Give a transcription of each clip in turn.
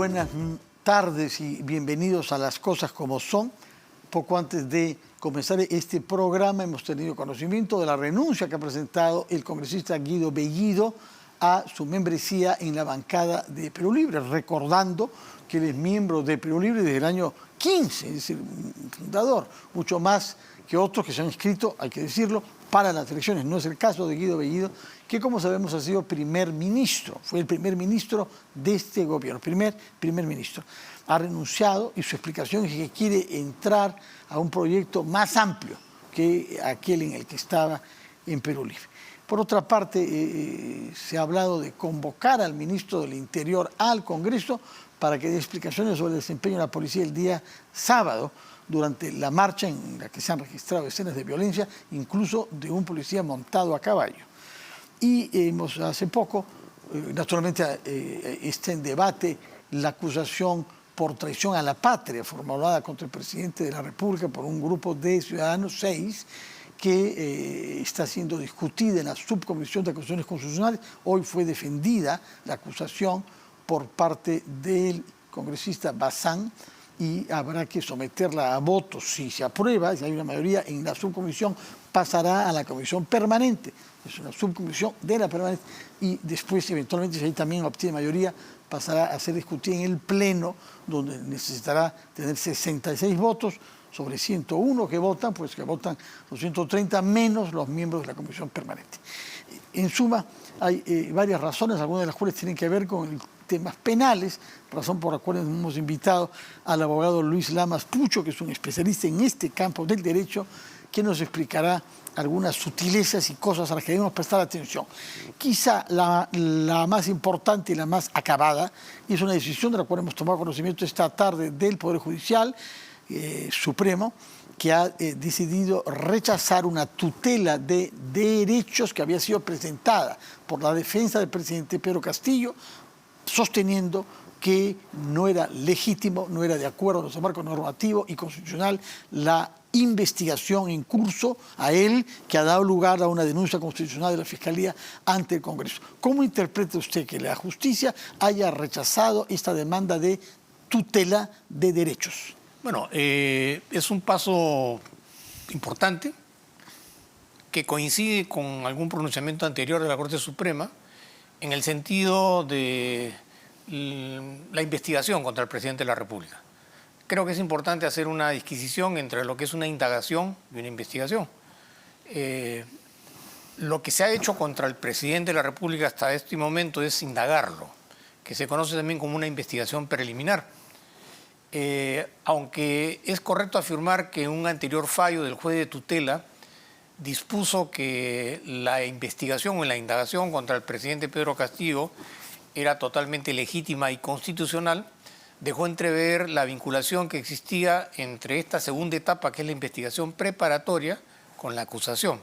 Buenas tardes y bienvenidos a Las Cosas Como Son. Poco antes de comenzar este programa hemos tenido conocimiento de la renuncia que ha presentado el congresista Guido Bellido a su membresía en la bancada de Perú Libre, recordando que él es miembro de Perú Libre desde el año 15, es decir, fundador, mucho más que otros que se han inscrito, hay que decirlo, para las elecciones. No es el caso de Guido Bellido, que como sabemos ha sido primer ministro, fue el primer ministro de este gobierno, primer ministro. Ha renunciado y su explicación es que quiere entrar a un proyecto más amplio que aquel en el que estaba en Perú Libre. Por otra parte, se ha hablado de convocar al ministro del Interior al Congreso para que dé explicaciones sobre el desempeño de la policía el día sábado, durante la marcha en la que se han registrado escenas de violencia, incluso de un policía montado a caballo. Y hace poco, naturalmente está en debate la acusación por traición a la patria formulada contra el presidente de la República por un grupo de ciudadanos, 6, que está siendo discutida en la Subcomisión de Acusaciones Constitucionales. Hoy fue defendida la acusación por parte del congresista Bazán, y habrá que someterla a votos. Si se aprueba, si hay una mayoría en la subcomisión, pasará a la comisión permanente. Es una subcomisión de la permanente y después, eventualmente, si ahí también obtiene mayoría, pasará a ser discutida en el Pleno, donde necesitará tener 66 votos sobre 101 que votan, pues que votan los 130 menos los miembros de la comisión permanente. En suma, hay varias razones, algunas de las cuales tienen que ver con temas penales, razón por la cual hemos invitado al abogado Luis Lamas Pucho, que es un especialista en este campo del derecho, que nos explicará algunas sutilezas y cosas a las que debemos prestar atención. Quizá la más importante y la más acabada es una decisión de la cual hemos tomado conocimiento esta tarde del Poder Judicial Supremo, que ha decidido rechazar una tutela de derechos que había sido presentada por la defensa del presidente Pedro Castillo, sosteniendo que no era legítimo, no era de acuerdo a nuestro marco normativo y constitucional la investigación en curso a él, que ha dado lugar a una denuncia constitucional de la Fiscalía ante el Congreso. ¿Cómo interpreta usted que la justicia haya rechazado esta demanda de tutela de derechos? Bueno, es un paso importante que coincide con algún pronunciamiento anterior de la Corte Suprema en el sentido de la investigación contra el presidente de la República. Creo que es importante hacer una disquisición entre lo que es una indagación y una investigación. Lo que se ha hecho contra el presidente de la República hasta este momento es indagarlo, que se conoce también como una investigación preliminar. Aunque es correcto afirmar que un anterior fallo del juez de tutela dispuso que la investigación o la indagación contra el presidente Pedro Castillo era totalmente legítima y constitucional, dejó entrever la vinculación que existía entre esta segunda etapa, que es la investigación preparatoria, con la acusación.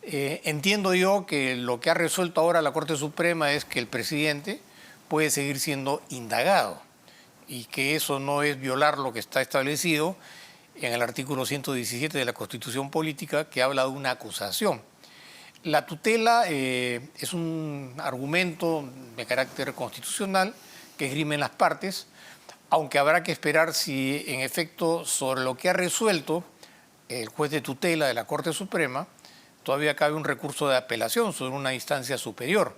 Entiendo yo que lo que ha resuelto ahora la Corte Suprema es que el presidente puede seguir siendo indagado y que eso no es violar lo que está establecido en el artículo 117 de la Constitución Política, que habla de una acusación. La tutela es un argumento de carácter constitucional que esgrimen las partes, aunque habrá que esperar si en efecto sobre lo que ha resuelto el juez de tutela de la Corte Suprema todavía cabe un recurso de apelación sobre una instancia superior.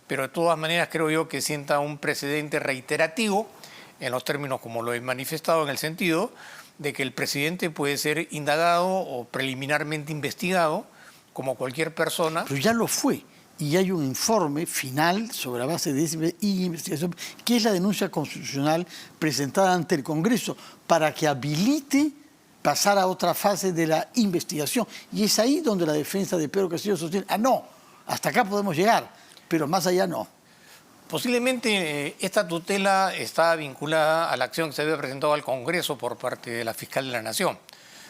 Pero de todas maneras creo yo que sienta un precedente reiterativo en los términos como lo he manifestado, en el sentido de que el presidente puede ser indagado o preliminarmente investigado como cualquier persona. Pero ya lo fue, y hay un informe final sobre la base de esa investigación, que es la denuncia constitucional presentada ante el Congreso, para que habilite pasar a otra fase de la investigación. Y es ahí donde la defensa de Pedro Castillo sostiene, no, hasta acá podemos llegar, pero más allá no. Posiblemente esta tutela está vinculada a la acción que se había presentado al Congreso por parte de la Fiscal de la Nación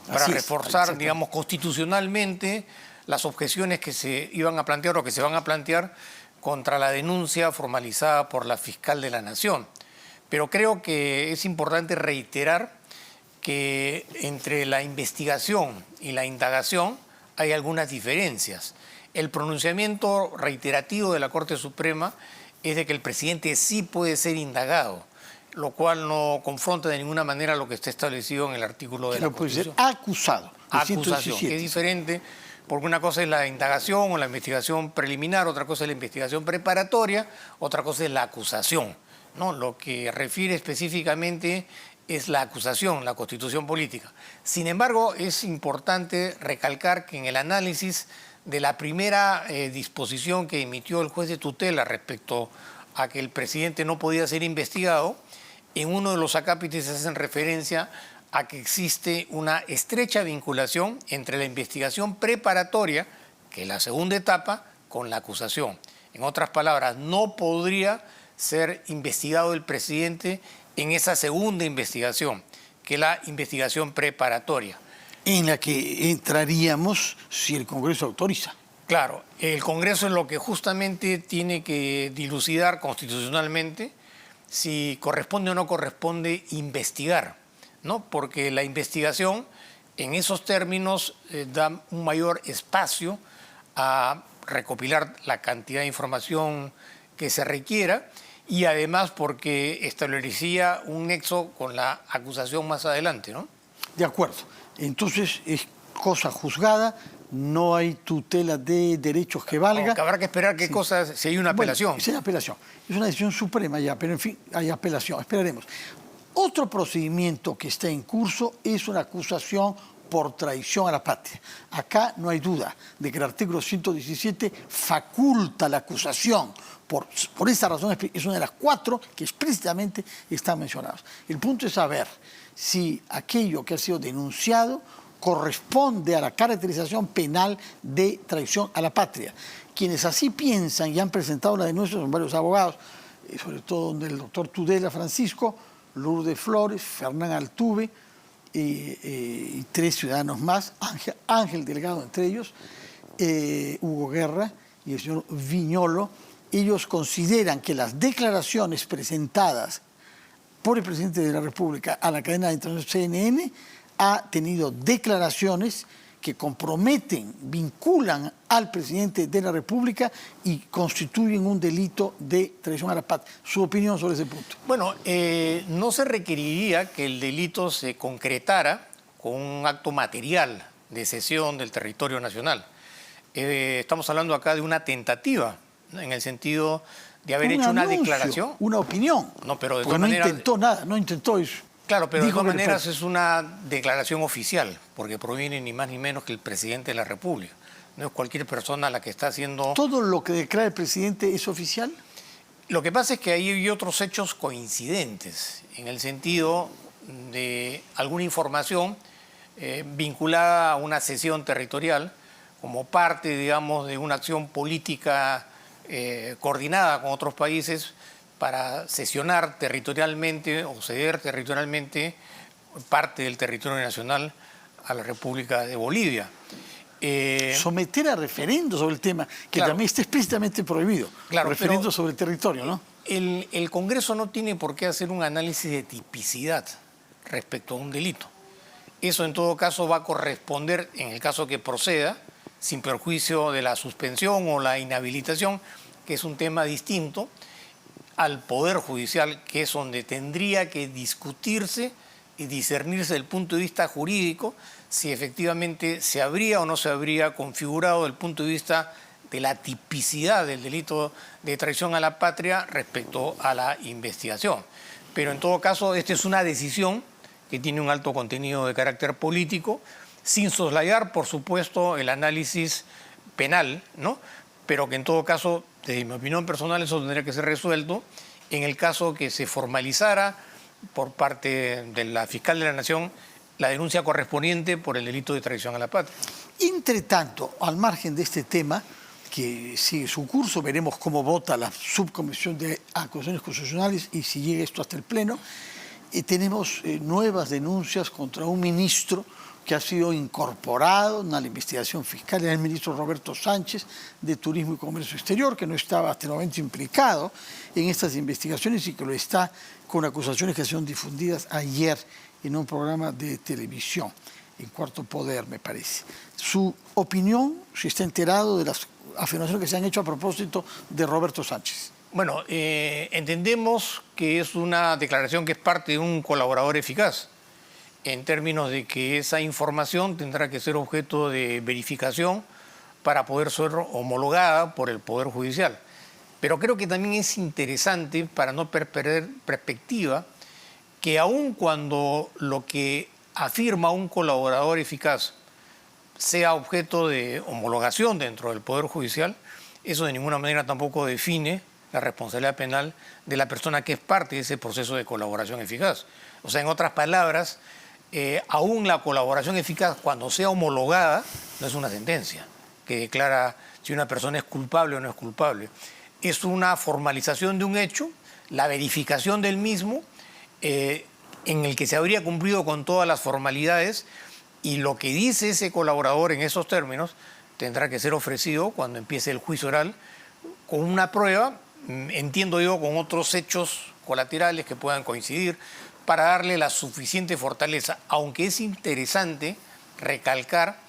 para reforzar, digamos, constitucionalmente las objeciones que se iban a plantear o que se van a plantear contra la denuncia formalizada por la Fiscal de la Nación. Pero creo que es importante reiterar que entre la investigación y la indagación hay algunas diferencias. El pronunciamiento reiterativo de la Corte Suprema es de que el presidente sí puede ser indagado. lo cual no confronta de ninguna manera lo que está establecido en el artículo de la Pero puede ser Constitución. acusado. Acusación, que es diferente, porque una cosa es la indagación o la investigación preliminar, otra cosa es la investigación preparatoria, otra cosa es la acusación, ¿no? Lo que refiere específicamente es la acusación, la constitución política. Sin embargo, es importante recalcar que en el análisis de la primera disposición que emitió el juez de tutela respecto a que el presidente no podía ser investigado, en uno de los acápites hacen referencia a que existe una estrecha vinculación entre la investigación preparatoria, que es la segunda etapa, con la acusación. En otras palabras, no podría ser investigado el presidente en esa segunda investigación, que es la investigación preparatoria. En la que entraríamos si el Congreso autoriza. Claro, el Congreso es lo que justamente tiene que dilucidar constitucionalmente si corresponde o no corresponde investigar, ¿no? Porque la investigación en esos términos da un mayor espacio a recopilar la cantidad de información que se requiera y además porque establecería un nexo con la acusación más adelante, ¿no? De acuerdo. Entonces es cosa juzgada, no hay tutela de derechos que valga. Aunque habrá que esperar qué cosas, si hay una apelación. Bueno, si hay apelación. Es una decisión suprema ya, pero en fin, hay apelación. Esperaremos. Otro procedimiento que está en curso es una acusación por traición a la patria. Acá no hay duda de que el artículo 117 faculta la acusación. Por esa razón es una de las 4 que explícitamente están mencionadas. El punto es saber si aquello que ha sido denunciado corresponde a la caracterización penal de traición a la patria. Quienes así piensan y han presentado la denuncia son varios abogados, sobre todo el doctor Tudela Francisco, Lourdes Flores, Fernán Altuve y 3 ciudadanos más, Ángel Delgado entre ellos, Hugo Guerra y el señor Viñolo. Ellos consideran que las declaraciones presentadas por el presidente de la República a la cadena de internacional CNN ha tenido declaraciones que comprometen, vinculan al presidente de la República y constituyen un delito de traición a la patria. ¿Su opinión sobre ese punto? Bueno, no se requeriría que el delito se concretara con un acto material de cesión del territorio nacional. Estamos hablando acá de una tentativa, ¿no? En el sentido de haber hecho una declaración. Una opinión. No, pero de todas maneras, no intentó nada, no intentó eso. Claro, pero de todas maneras es una declaración oficial, porque proviene ni más ni menos que el presidente de la República. No es cualquier persona la que está haciendo... ¿Todo lo que declara el presidente es oficial? Lo que pasa es que ahí hay otros hechos coincidentes, en el sentido de alguna información vinculada a una cesión territorial, como parte, digamos, de una acción política coordinada con otros países para cesionar territorialmente o ceder territorialmente parte del territorio nacional a la República de Bolivia. Someter a referendo sobre el tema, que claro, también está explícitamente prohibido. Claro, referendo sobre el territorio, ¿no? El Congreso no tiene por qué hacer un análisis de tipicidad respecto a un delito. Eso en todo caso va a corresponder, en el caso que proceda, sin perjuicio de la suspensión o la inhabilitación, que es un tema distinto, al Poder Judicial, que es donde tendría que discutirse y discernirse desde el punto de vista jurídico si efectivamente se habría o no se habría configurado desde el punto de vista de la tipicidad del delito de traición a la patria respecto a la investigación. Pero en todo caso, esta es una decisión que tiene un alto contenido de carácter político, sin soslayar, por supuesto, el análisis penal, ¿no? Pero que en todo caso, desde mi opinión personal, eso tendría que ser resuelto en el caso que se formalizara por parte de la fiscal de la Nación la denuncia correspondiente por el delito de traición a la patria. Entre tanto, al margen de este tema, que sigue su curso, veremos cómo vota la subcomisión de acusaciones constitucionales y si llega esto hasta el Pleno, tenemos nuevas denuncias contra un ministro que ha sido incorporado a la investigación fiscal, era el ministro Roberto Sánchez de Turismo y Comercio Exterior, que no estaba hasta el momento implicado en estas investigaciones y que lo está con acusaciones que son difundidas ayer en un programa de televisión, en Cuarto Poder, me parece. Su opinión, si está enterado de las afirmaciones que se han hecho a propósito de Roberto Sánchez. Bueno, entendemos que es una declaración que es parte de un colaborador eficaz, en términos de que esa información tendrá que ser objeto de verificación para poder ser homologada por el Poder Judicial. Pero creo que también es interesante, para no perder perspectiva, que aun cuando lo que afirma un colaborador eficaz sea objeto de homologación dentro del Poder Judicial, eso de ninguna manera tampoco define la responsabilidad penal de la persona que es parte de ese proceso de colaboración eficaz. O sea, en otras palabras, aún la colaboración eficaz, cuando sea homologada, no es una sentencia que declara si una persona es culpable o no es culpable. Es una formalización de un hecho, la verificación del mismo, en el que se habría cumplido con todas las formalidades, y lo que dice ese colaborador en esos términos tendrá que ser ofrecido cuando empiece el juicio oral con una prueba, entiendo yo, con otros hechos colaterales que puedan coincidir, para darle la suficiente fortaleza, aunque es interesante recalcar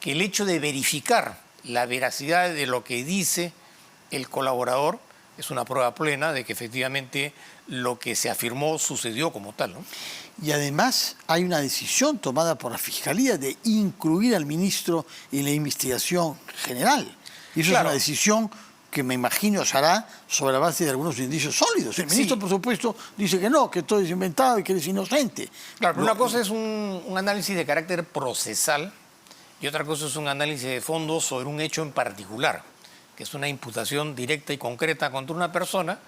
que el hecho de verificar la veracidad de lo que dice el colaborador es una prueba plena de que efectivamente lo que se afirmó sucedió como tal, ¿no? Y además hay una decisión tomada por la Fiscalía de incluir al ministro en la investigación general. Y eso Claro. es una decisión que me imagino se hará sobre la base de algunos indicios sólidos. El ministro, Sí. por supuesto, dice que no, que todo es inventado y que eres inocente. Claro, pero No, una cosa es un análisis de carácter procesal y otra cosa es un análisis de fondo sobre un hecho en particular, que es una imputación directa y concreta contra una persona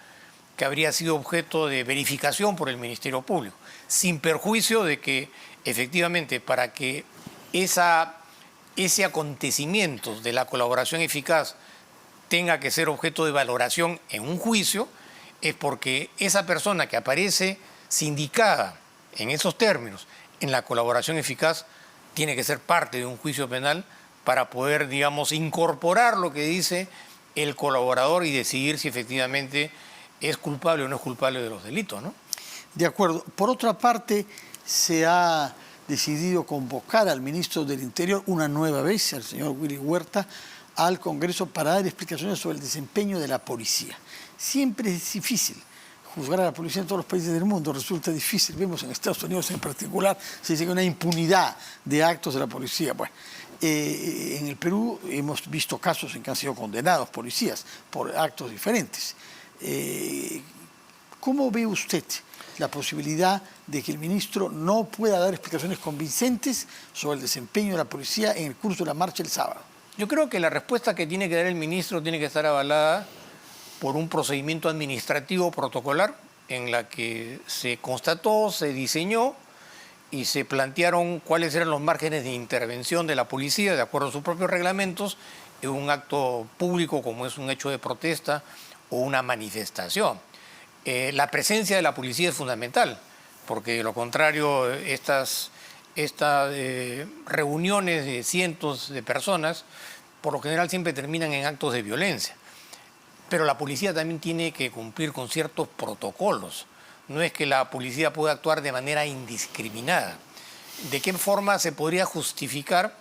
que habría sido objeto de verificación por el Ministerio Público, sin perjuicio de que efectivamente para que ese acontecimiento de la colaboración eficaz tenga que ser objeto de valoración en un juicio, es porque esa persona que aparece sindicada en esos términos en la colaboración eficaz tiene que ser parte de un juicio penal para poder, digamos, incorporar lo que dice el colaborador y decidir si efectivamente es culpable o no es culpable de los delitos, ¿no? de acuerdo. Por otra parte, se ha decidido convocar al ministro del Interior una nueva vez, al señor Willy Huerta, al Congreso para dar explicaciones sobre el desempeño de la policía. Siempre es difícil juzgar a la policía en todos los países del mundo, resulta difícil. Vemos en Estados Unidos en particular, se dice que hay una impunidad de actos de la policía. Bueno, en el Perú hemos visto casos en que han sido condenados policías por actos diferentes. ¿Cómo ve usted la posibilidad de que el ministro no pueda dar explicaciones convincentes sobre el desempeño de la policía en el curso de la marcha el sábado? Yo creo que la respuesta que tiene que dar el ministro tiene que estar avalada por un procedimiento administrativo protocolar en la que se constató, se diseñó y se plantearon cuáles eran los márgenes de intervención de la policía de acuerdo a sus propios reglamentos en un acto público como es un hecho de protesta o una manifestación. La presencia de la policía es fundamental, porque de lo contrario estas reuniones de cientos de personas por lo general siempre terminan en actos de violencia. Pero la policía también tiene que cumplir con ciertos protocolos. No es que la policía pueda actuar de manera indiscriminada. ¿De qué forma se podría justificar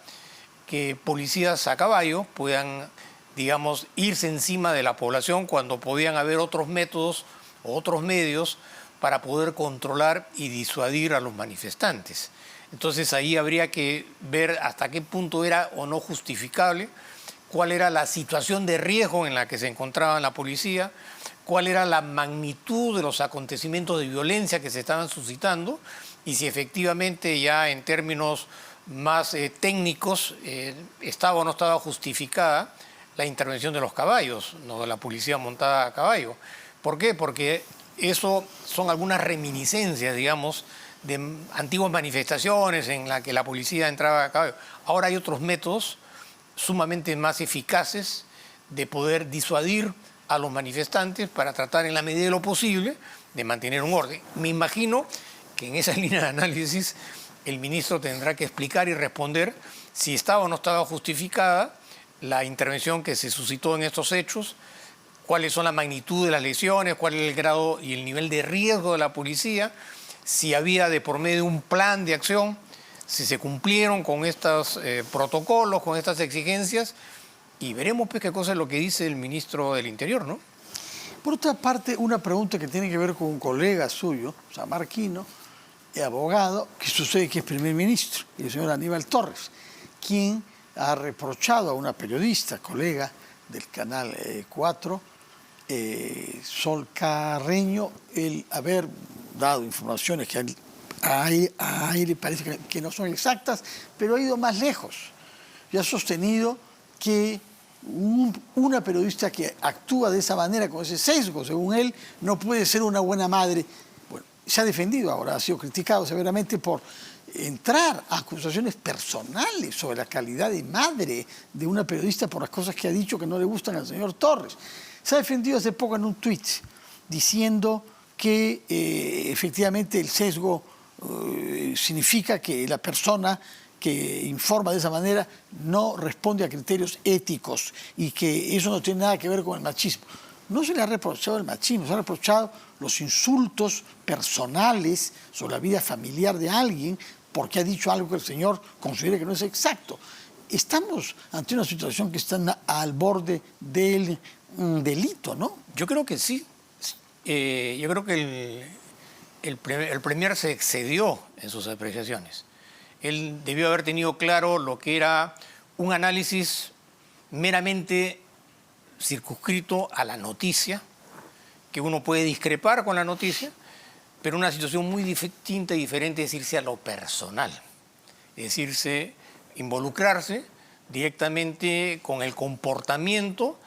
que policías a caballo puedan, digamos, irse encima de la población cuando podían haber otros métodos o otros medios para poder controlar y disuadir a los manifestantes? Entonces ahí habría que ver hasta qué punto era o no justificable, cuál era la situación de riesgo en la que se encontraba la policía, cuál era la magnitud de los acontecimientos de violencia que se estaban suscitando y si efectivamente ya en términos más técnicos estaba o no estaba justificada la intervención de los caballos, no de la policía montada a caballo. ¿Por qué? Porque eso son algunas reminiscencias, digamos, de antiguas manifestaciones en las que la policía entraba a caballo. Ahora hay otros métodos sumamente más eficaces de poder disuadir a los manifestantes para tratar en la medida de lo posible de mantener un orden. Me imagino que en esa línea de análisis el ministro tendrá que explicar y responder si estaba o no estaba justificada la intervención que se suscitó en estos hechos, cuáles son la magnitud de las lesiones, cuál es el grado y el nivel de riesgo de la policía, si había de por medio un plan de acción, si se cumplieron con estos protocolos, con estas exigencias, y veremos pues qué cosa es lo que dice el ministro del Interior, ¿no? Por otra parte, una pregunta que tiene que ver con un colega suyo, sanmarquino, abogado, que sucede que es primer ministro, y el señor Aníbal Torres, quien ha reprochado a una periodista, colega del Canal 4, Sol Carreño, el haber dado informaciones que a él le parece que no son exactas, pero ha ido más lejos y ha sostenido que una periodista que actúa de esa manera, con ese sesgo, según él, no puede ser una buena madre. Bueno, se ha defendido ahora, ha sido criticado severamente por entrar a acusaciones personales sobre la calidad de madre de una periodista por las cosas que ha dicho que no le gustan al señor Torres. Se ha defendido hace poco en un tuit diciendo que efectivamente el sesgo significa que la persona que informa de esa manera no responde a criterios éticos y que eso no tiene nada que ver con el machismo. No se le ha reprochado el machismo, se ha reprochado los insultos personales sobre la vida familiar de alguien porque ha dicho algo que el señor considera que no es exacto. Estamos ante una situación que está al borde del delito, ¿no? Yo creo que sí. Yo creo que el premier se excedió en sus apreciaciones. Él debió haber tenido claro lo que era un análisis meramente circunscrito a la noticia, que uno puede discrepar con la noticia, pero una situación muy distinta y diferente es irse a lo personal, es decirse, involucrarse directamente con el comportamiento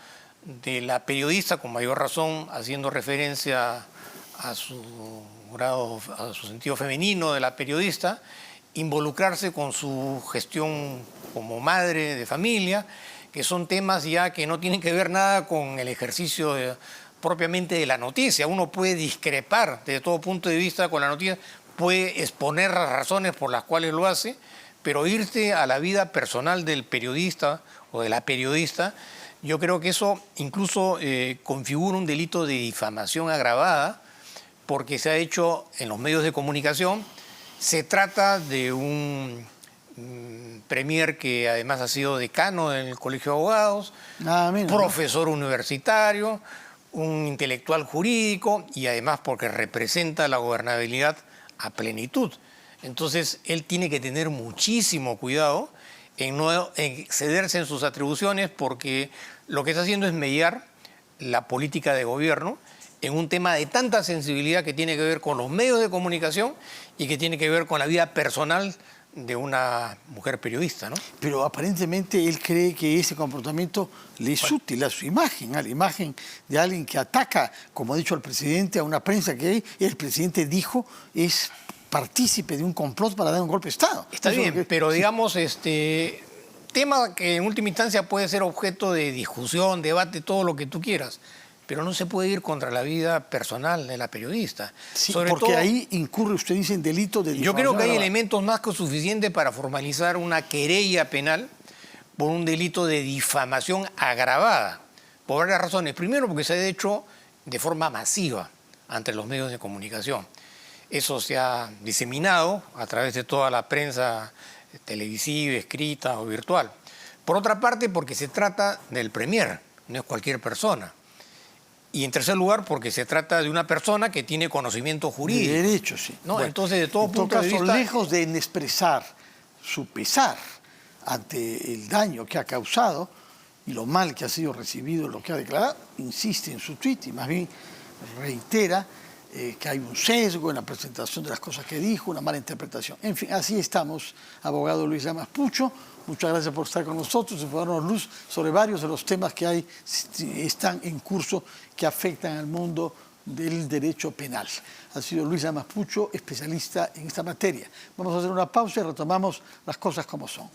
de la periodista, con mayor razón haciendo referencia a su grado, a su sentido femenino de la periodista, involucrarse con su gestión como madre de familia, que son temas ya que no tienen que ver nada con el ejercicio propiamente de la noticia. Uno puede discrepar desde todo punto de vista con la noticia, puede exponer las razones por las cuales lo hace, pero irse a la vida personal del periodista o de la periodista, yo creo que eso incluso configura un delito de difamación agravada, porque se ha hecho en los medios de comunicación. Se trata de un premier que además ha sido decano en el Colegio de Abogados, profesor universitario, un intelectual jurídico y además porque representa la gobernabilidad a plenitud. Entonces, él tiene que tener muchísimo cuidado en no excederse en sus atribuciones, porque lo que está haciendo es mediar la política de gobierno en un tema de tanta sensibilidad que tiene que ver con los medios de comunicación y que tiene que ver con la vida personal de una mujer periodista, ¿no? Pero aparentemente él cree que ese comportamiento le es útil a su imagen, a la imagen de alguien que ataca, como ha dicho el presidente, a una prensa que el presidente dijo es partícipe de un complot para dar un golpe de Estado. Está bien, pero digamos, tema que en última instancia puede ser objeto de discusión, debate, todo lo que tú quieras, pero no se puede ir contra la vida personal de la periodista. Sí, porque todo, ahí incurre, usted dice, en delito de difamación. Yo creo que hay elementos más que suficientes para formalizar una querella penal por un delito de difamación agravada, por varias razones. Primero, porque se ha hecho de forma masiva ante los medios de comunicación. Eso se ha diseminado a través de toda la prensa televisiva, escrita o virtual. Por otra parte, porque se trata del premier, no es cualquier persona. Y en tercer lugar, porque se trata de una persona que tiene conocimiento jurídico. De derecho, sí. ¿No? Bueno, entonces, de todo punto de vista, lejos de expresar su pesar ante el daño que ha causado y lo mal que ha sido recibido, lo que ha declarado, insiste en su tuit y más bien reitera que hay un sesgo en la presentación de las cosas que dijo, una mala interpretación. En fin, así estamos, abogado Luis Lamas Pucho. Muchas gracias por estar con nosotros y por darnos luz sobre varios de los temas que están en curso que afectan al mundo del derecho penal. Ha sido Luis Lamas Pucho, especialista en esta materia. Vamos a hacer una pausa y retomamos las cosas como son.